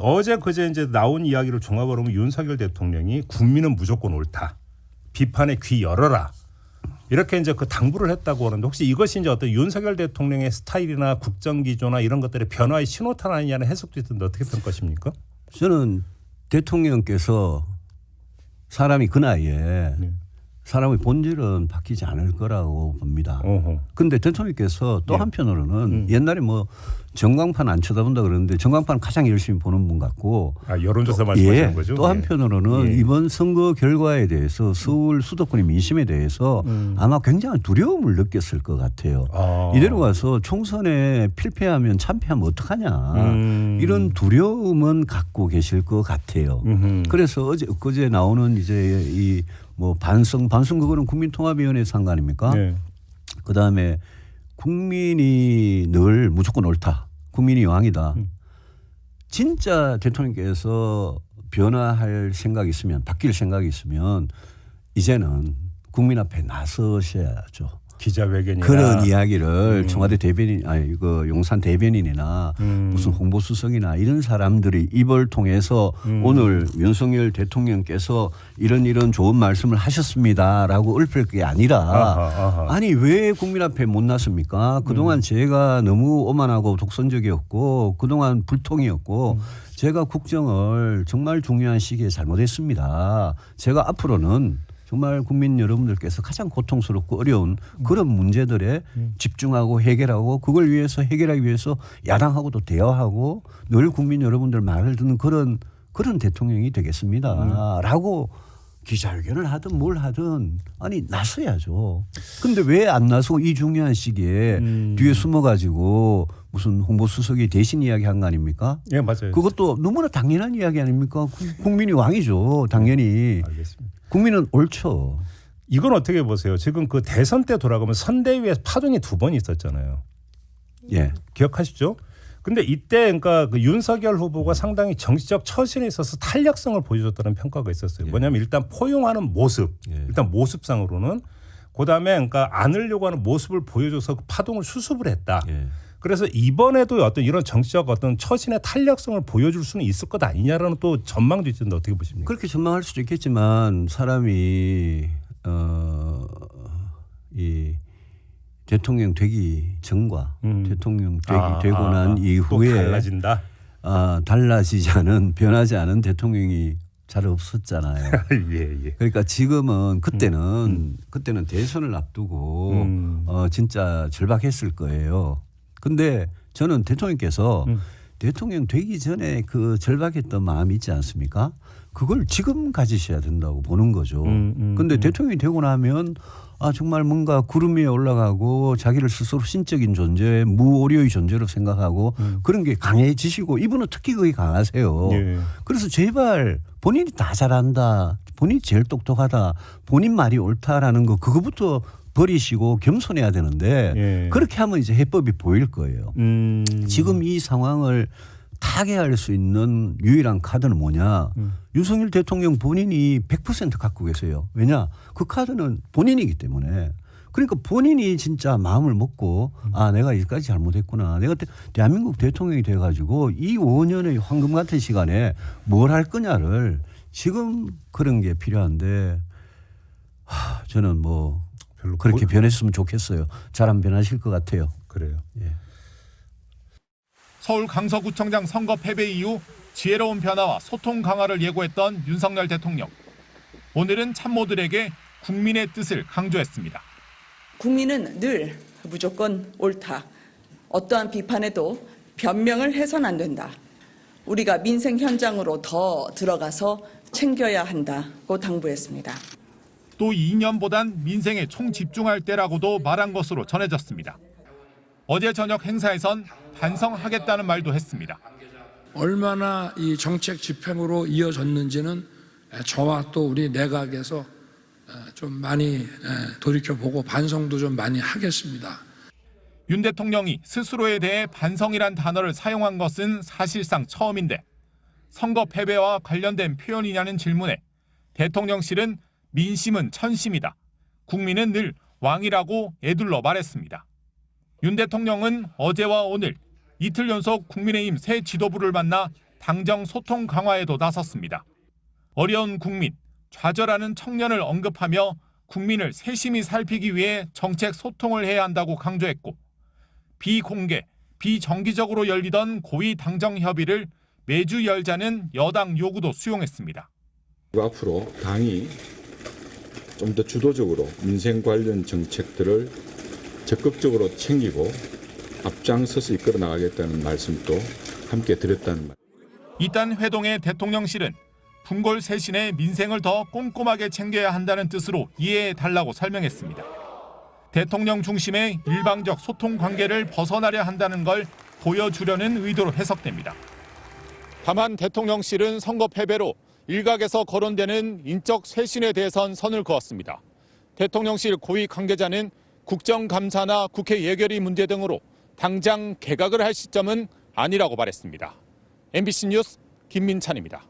어제 그제 이제 나온 이야기를 종합을 하면 윤석열 대통령이 국민은 무조건 옳다. 비판에 귀 열어라. 이렇게 이제 그 당부를 했다고 하는데 혹시 이것이 이제 어떤 윤석열 대통령의 스타일이나 국정 기조나 이런 것들의 변화의 신호탄 아니냐는 해석도 있던데 어떻게 평가하십니까? 저는 대통령께서 사람이 그 나이에 사람의 본질은 바뀌지 않을 거라고 봅니다. 그런데 대통령께서 또 한편으로는 옛날에 뭐 전광판 안 쳐다본다 그러는데 전광판 가장 열심히 보는 분 같고. 아, 여론조사 말씀하시는 거죠? 또 한편으로는 이번 선거 결과에 대해서 서울 수도권의 민심에 대해서 아마 굉장한 두려움을 느꼈을 것 같아요. 이대로 가서 총선에 필패하면 참패하면 어떡하냐. 이런 두려움은 갖고 계실 것 같아요. 그래서 어제 나오는 이제 이 뭐 반성 그거는 국민통합위원회 상 아닙니까? 네. 그다음에 국민이 늘 무조건 옳다. 국민이 왕이다. 진짜 대통령께서 변화할 생각이 있으면 바뀔 생각이 있으면 이제는 국민 앞에 나서셔야죠. 기자회견이나 그런 이야기를 청와대 대변인 그 용산 대변인이나 무슨 홍보수석이나 이런 사람들이 입을 통해서 오늘 윤석열 대통령께서 이런 좋은 말씀을 하셨습니다라고 읊을 게 아니라 아니 왜 국민 앞에 못 나섭니까? 그동안 제가 너무 오만하고 독선적이었고 그동안 불통이었고 제가 국정을 정말 중요한 시기에 잘못했습니다. 제가 앞으로는 정말 국민 여러분들께서 가장 고통스럽고 어려운 그런 문제들에 집중하고 해결하고 그걸 위해서 해결하기 위해서 야당하고도 대화하고 늘 국민 여러분들 말을 듣는 그런 대통령이 되겠습니다. 라고 기자회견을 하든 뭘 하든 아니 나서야죠. 근데 왜 안 나서고 이 중요한 시기에 뒤에 숨어가지고 무슨 홍보수석이 대신 이야기한 거 아닙니까? 예, 맞아요. 그것도 너무나 당연한 이야기 아닙니까? 국민이 왕이죠. 당연히. 알겠습니다. 국민은 옳죠. 이건 어떻게 보세요? 지금 그 대선 때 돌아가면 선대위에서 파동이 2번 있었잖아요. 예. 기억하시죠? 근데 이때 그러니까 그 윤석열 후보가 상당히 정치적 처신에 있어서 탄력성을 보여줬다는 평가가 있었어요. 뭐냐면 일단 포용하는 모습, 일단 모습상으로는 그다음에 그러니까 안으려고 하는 모습을 보여줘서 그 파동을 수습을 했다. 그래서 이번에도 어떤 이런 정치적 어떤 처신의 탄력성을 보여줄 수는 있을 것 아니냐라는 또 전망도 있던데 어떻게 보십니까? 그렇게 전망할 수도 있겠지만 사람이 이 대통령 되기 전과 대통령 되고 난 이후에 달라진다. 달라지지 않은 변하지 않은 대통령이 잘 없었잖아요. 예. 그러니까 지금은 그때는 대선을 앞두고 진짜 절박했을 거예요. 근데 저는 대통령께서 대통령 되기 전에 그 절박했던 마음이 있지 않습니까? 그걸 지금 가지셔야 된다고 보는 거죠. 근데 대통령이 되고 나면 정말 뭔가 구름 위에 올라가고 자기를 스스로 신적인 존재, 무오류의 존재로 생각하고 그런 게 강해지시고 이분은 특히 그게 강하세요. 그래서 제발 본인이 다 잘한다. 본인이 제일 똑똑하다. 본인 말이 옳다라는 거 그거부터 버리시고 겸손해야 되는데 그렇게 하면 이제 해법이 보일 거예요. 지금 이 상황을 타개할 수 있는 유일한 카드는 뭐냐. 윤석열 대통령 본인이 100% 갖고 계세요. 왜냐. 그 카드는 본인이기 때문에. 그러니까 본인이 진짜 마음을 먹고 내가 여기까지 잘못했구나. 내가 대한민국 대통령이 돼가지고 이 5년의 황금 같은 시간에 뭘 할 거냐를 지금 그런 게 필요한데 저는 뭐 그렇게 변했으면 좋겠어요. 잘 안 변하실 것 같아요. 그래요. 예. 서울 강서구청장 선거 패배 이후 지혜로운 변화와 소통 강화를 예고했던 윤석열 대통령. 오늘은 참모들에게 국민의 뜻을 강조했습니다. 국민은 늘 무조건 옳다. 어떠한 비판에도 변명을 해서는 안 된다. 우리가 민생 현장으로 더 들어가서 챙겨야 한다고 당부했습니다. 또 2년보단 민생에 총집중할 때라고도 말한 것으로 전해졌습니다. 어제 저녁 행사에선 반성하겠다는 말도 했습니다. 얼마나 이 정책 집행으로 이어졌는지는 저와 또 우리 내각에서 좀 많이 돌이켜보고 반성도 좀 많이 하겠습니다. 윤 대통령이 스스로에 대해 반성이란 단어를 사용한 것은 사실상 처음인데 선거 패배와 관련된 표현이냐는 질문에 대통령실은 민심은 천심이다. 국민은 늘 왕이라고 에둘러 말했습니다. 윤 대통령은 어제와 오늘 이틀 연속 국민의힘 새 지도부를 만나 당정 소통 강화에도 나섰습니다. 어려운 국민, 좌절하는 청년을 언급하며 국민을 세심히 살피기 위해 정책 소통을 해야 한다고 강조했고 비공개, 비정기적으로 열리던 고위 당정 협의를 매주 열자는 여당 요구도 수용했습니다. 앞으로 당이 좀 더 주도적으로 민생 관련 정책들을 적극적으로 챙기고 앞장서서 이끌어 나가겠다는 말씀도 함께 드렸다는 말. 이딴 회동에 대통령실은 분골 쇄신에 민생을 더 꼼꼼하게 챙겨야 한다는 뜻으로 이해해달라고 설명했습니다. 대통령 중심의 일방적 소통 관계를 벗어나려 한다는 걸 보여주려는 의도로 해석됩니다. 다만 대통령실은 선거 패배로 일각에서 거론되는 인적 쇄신에 대해선 선을 그었습니다. 대통령실 고위 관계자는 국정감사나 국회 예결위 문제 등으로 당장 개각을 할 시점은 아니라고 말했습니다. MBC 뉴스 김민찬입니다.